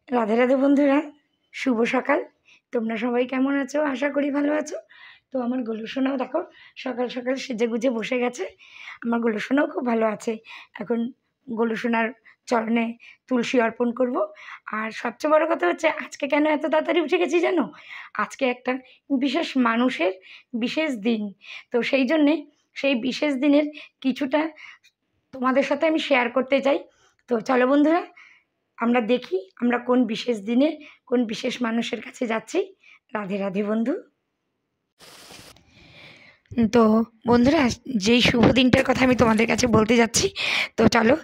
রাধে রাধে বন্ধুরা, শুভ সকাল। তোমরা সবাই কেমন আছো? আশা করি ভালো আছো। তো আমার গোলু সোনাও দেখো সকাল সকাল সেজে গুজে বসে গেছে। আমার গোলু সোনাও খুব ভালো আছে। এখন গোলু সোনার চরণে তুলসী অর্পণ করব। আর সবচেয়ে বড় কথা হচ্ছে, আজকে কেন এত তাড়াতাড়ি উঠে গেছি জানো? আজকে একটা বিশেষ মানুষের বিশেষ দিন। তো সেই জন্যে সেই বিশেষ দিনের কিছুটা তোমাদের সাথে আমি শেয়ার করতে চাই। তো চলো বন্ধুরা, আমরা দেখি আমরা কোন বিশেষ দিনে কোন বিশেষ মানুষের কাছে যাচ্ছি। রাধে রাধে বন্ধু। তো বন্ধুরা, যেই শুভ দিনটার কথা আমি তোমাদের কাছে বলতে যাচ্ছি, তো চলো,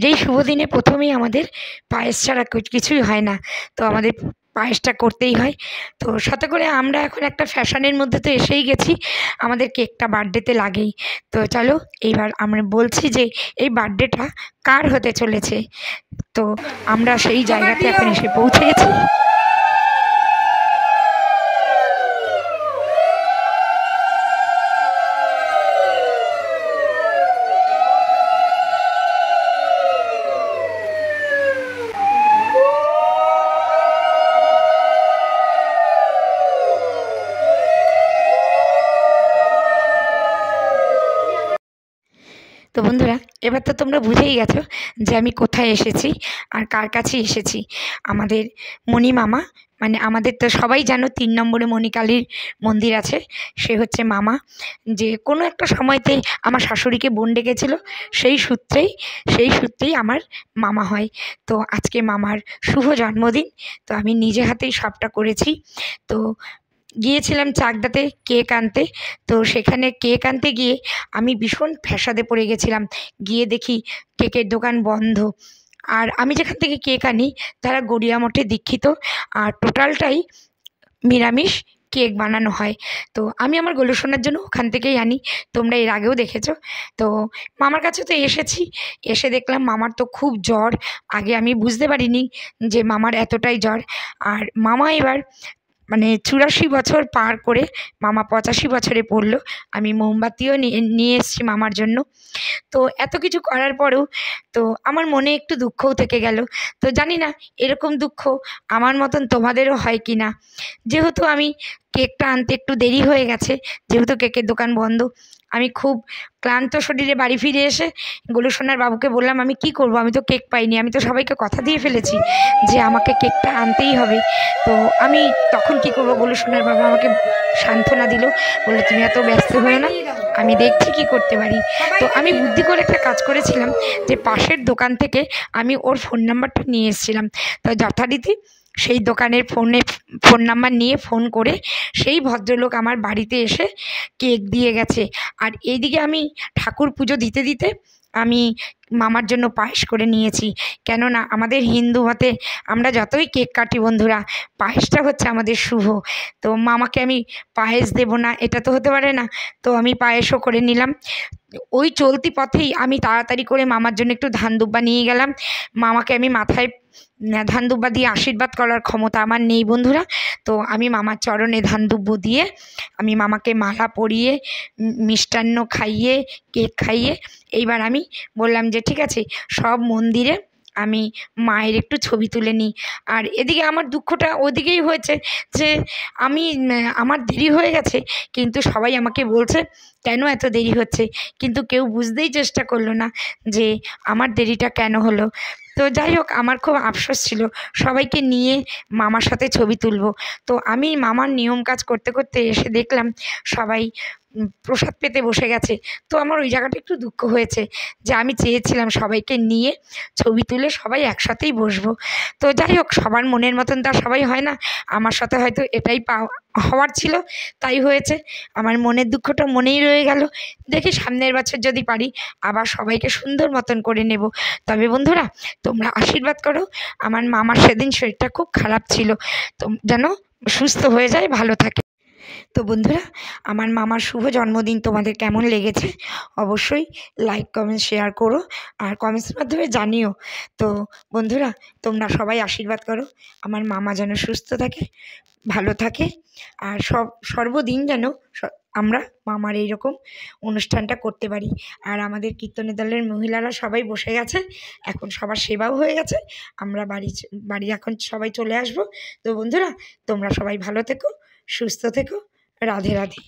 যেই শুভ দিনে প্রথমেই আমাদের পায়েস ছাড়া কিছুই হয় না। তো আমাদের পায়েসটা করতেই হয়। তো সাথে করে আমরা এখন একটা ফ্যাশনের মধ্যে তো এসেই গেছি, আমাদের কেকটা বার্থডেতে লাগেই। তো চলো, এইবার আমরা বলছি যে এই বার্থডেটা কার হতে চলেছে। তো আমরা সেই জায়গাতে এখন এসে পৌঁছে গেছি। তো বন্ধুরা, এবার তো তোমরা বুঝেই গেছো যে আমি কোথায় এসেছি আর কার কাছে এসেছি। আমাদের মণি মামা, মানে আমাদের তো সবাই জানো 3 নম্বরে মণিকালীর মন্দির আছে, সে হচ্ছে মামা। যে কোনো একটা সময়তে আমার শাশুড়িকে বোন ডেকেছিল, সেই সূত্রেই আমার মামা হয়। তো আজকে মামার শুভ জন্মদিন। তো আমি নিজে হাতেই সবটা করেছি। তো গিয়েছিলাম চাকদাতে কেক আনতে। তো সেখানে কেক আনতে গিয়ে আমি ভীষণ ফ্যাসাদে পড়ে গেছিলাম। গিয়ে দেখি কেকের দোকান বন্ধ। আর আমি যেখান থেকে কেক আনি তারা গড়িয়া মঠে দীক্ষিত, আর টোটালটাই নিরামিষ কেক বানানো হয়। তো আমি আমার গোলু সোনার জন্য ওখান থেকেই আনি। তোমরা এর আগেও দেখেছো। তো মামার কাছে তো এসেছি, এসে দেখলাম মামার তো খুব জ্বর। আগে আমি বুঝতে পারিনি যে মামার এতটাই জ্বর। আর মামা এবার মানে 84 বছর পার করে মামা 85 বছরে পড়লো। আমি মোমবাতিও নিয়ে এসেছি মামার জন্য। তো এত কিছু করার পরেও তো আমার মনে একটু দুঃখও থেকে গেল। তো জানি না এরকম দুঃখ আমার মতন তোমাদেরও হয় কি না। যেহেতু আমি কেকটা আনতে একটু দেরি হয়ে গেছে, যেহেতু কেকের দোকান বন্ধ, আমি খুব ক্লান্ত শরীরে বাড়ি ফিরে এসে গোলু সোনার বাবুকে বললাম, আমি কি করব, আমি তো কেক পাইনি, আমি তো সবাইকে কথা দিয়ে ফেলেছি যে আমাকে কেকটা আনতেই হবে। তো আমি তখন কি করব? গোলু সোনার বাবা আমাকে সান্ত্বনা দিল, বললো তুমি এত ব্যস্ত হয়ে না, আমি দেখছি কি করতে পারি। তো আমি বুদ্ধি করে একটা কাজ করেছিলাম, যে পাশের দোকান থেকে আমি ওর ফোন নাম্বারটা নিয়ে এসেছিলাম। তো যথারীতি সেই দোকানের ফোন নাম্বার নিয়ে ফোন করে সেই ভদ্রলোক আমার বাড়িতে এসে কেক দিয়ে গেছে। আর এইদিকে আমি ঠাকুর পুজো দিতে দিতে আমি মামার জন্য পায়েস করে নিয়েছি। কেননা আমাদের হিন্দু মতে আমরা যতই কেক কাটি বন্ধুরা, পায়েসটা হচ্ছে আমাদের শুভ। তো মামাকে আমি পায়েস দেব না, এটা তো হতে পারে না। তো আমি পায়েসও করে নিলাম। ওই চলতি পথেই আমি তাড়াতাড়ি করে মামার জন্য একটু ধান দুব্বা নিয়ে গেলাম। মামাকে আমি মাথায় ধান দুব্বা দিয়ে আশীর্বাদ করার ক্ষমতা আমার নেই বন্ধুরা। তো আমি মামার চরণে ধান দুব্ব দিয়ে আমি মামাকে মালা পরিয়ে মিষ্টান্ন খাইয়ে কেক খাইয়ে এইবার আমি বললাম যে ঠিক আছে, সব মন্দিরে আমি মায়ের একটু ছবি তুলে নিই। আর এদিকে আমার দুঃখটা ওদিকেই হয়েছে যে আমি আমার দেরি হয়ে গেছে, কিন্তু সবাই আমাকে বলছে কেন এত দেরি হচ্ছে, কিন্তু কেউ বুঝতেই চেষ্টা করলো না যে আমার দেরিটা কেন হলো। তো যাই হোক, আমার খুব আফসোস ছিল সবাইকে নিয়ে মামার সাথে ছবি তুলবো। তো আমি মামার নিয়ম কাজ করতে করতে এসে দেখলাম সবাই প্রসাদ পেতে বসে গেছে। তো আমার ওই জায়গাটা একটু দুঃখ হয়েছে যে আমি চেয়েছিলাম সবাইকে নিয়ে ছবি তুলে সবাই একসাথেই বসবো। তো যাই হোক, সবার মনের মতন তা সবাই হয় না, আমার সাথে হয়তো এটাই হওয়ার ছিল, তাই হয়েছে। আমার মনের দুঃখটা মনেই রয়ে গেল। দেখি সামনের বছর যদি পারি আবার সবাইকে সুন্দর মতন করে নেব। তবে বন্ধুরা, তোমরা আশীর্বাদ করো, আমার মামার সেদিন শরীরটা খুব খারাপ ছিল, তো যেন সুস্থ হয়ে যায়, ভালো থাকে। তো বন্ধুরা, আমার মামার শুভ জন্মদিন তোমাদের কেমন লেগেছে অবশ্যই লাইক কমেন্ট শেয়ার করো, আর কমেন্টসের মাধ্যমে জানিও। তো বন্ধুরা, তোমরা সবাই আশীর্বাদ করো আমার মামা যেন সুস্থ থাকে, ভালো থাকে, আর সর্বদিন যেন আমরা মামার এইরকম অনুষ্ঠানটা করতে পারি। আর আমাদের কীর্তনের দলের মহিলারা সবাই বসে গেছে, এখন সবার সেবাও হয়ে গেছে, আমরা বাড়ি এখন সবাই চলে আসবো। তো বন্ধুরা, তোমরা সবাই ভালো থেকো, সুস্থ থেকো, রাধে রাধে।